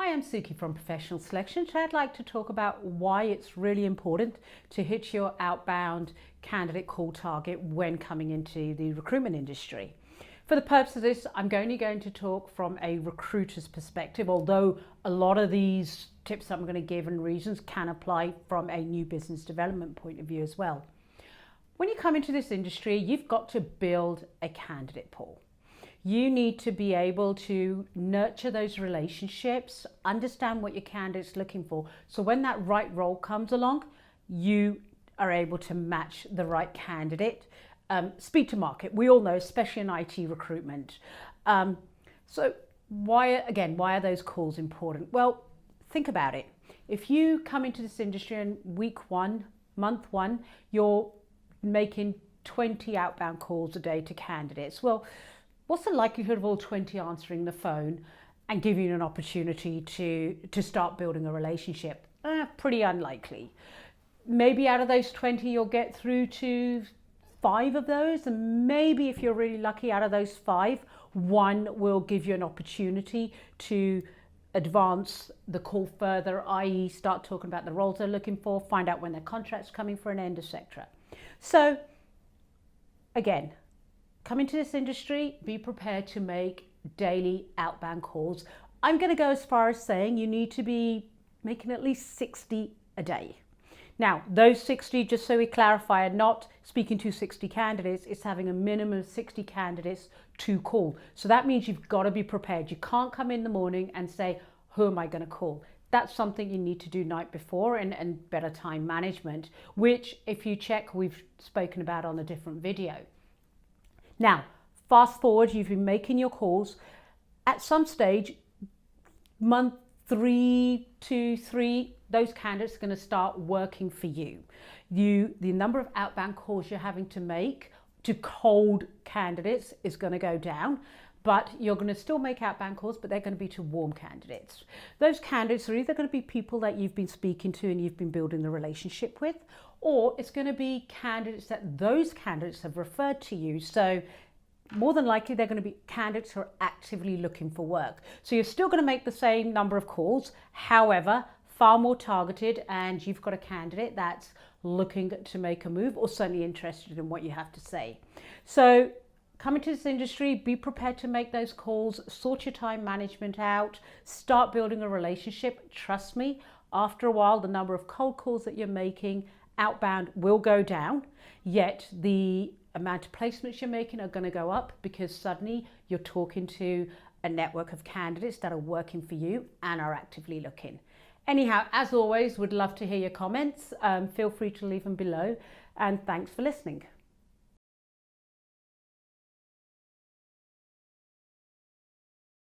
Hi, I'm Suky from Professional Selection. Today I'd like to talk about why it's really important to hit your outbound candidate call target when coming into the recruitment industry. For the purpose of this, I'm only going to talk from a recruiter's perspective, although a lot of these tips I'm going to give and reasons can apply from a new business development point of view as well. When you come into this industry, you've got to build a candidate pool. You need to be able to nurture those relationships, understand what your candidate's looking for. So when that right role comes along, you are able to match the right candidate. Speed to market, we all know, especially in IT recruitment. So why are those calls important? Well, think about it. If you come into this industry in week one, month one, you're making 20 outbound calls a day to candidates. Well, what's the likelihood of all 20 answering the phone and giving you an opportunity to start building a relationship? Pretty unlikely. Maybe out of those 20, you'll get through to 5 of those. And maybe if you're really lucky, out of those 5, 1 will give you an opportunity to advance the call further, i.e. start talking about the roles they're looking for, find out when their contract's coming for an end, etc. So again, come into this industry, be prepared to make daily outbound calls. I'm going to go as far as saying you need to be making at least 60 a day. Now, those 60, just so we clarify, are not speaking to 60 candidates, it's having a minimum of 60 candidates to call. So that means you've got to be prepared. You can't come in the morning and say, who am I going to call? That's something you need to do night before and better time management, which if you check, we've spoken about on a different video. Now, fast forward, you've been making your calls. At some stage, month 3 to 3, those candidates are going to start working for you. The number of outbound calls you're having to make to cold candidates is going to go down, but you're going to still make outbound calls, but they're going to be to warm candidates. Those candidates are either going to be people that you've been speaking to and you've been building the relationship with, or it's going to be candidates that those candidates have referred to you. So more than likely, they're going to be candidates who are actively looking for work. So you're still going to make the same number of calls, however, far more targeted, and you've got a candidate that's looking to make a move or certainly interested in what you have to say. So come into this industry, be prepared to make those calls, sort your time management out, start building a relationship. Trust me, after a while, the number of cold calls that you're making outbound will go down, yet the amount of placements you're making are going to go up because suddenly you're talking to a network of candidates that are working for you and are actively looking. Anyhow, as always, would love to hear your comments. Feel free to leave them below, and thanks for listening.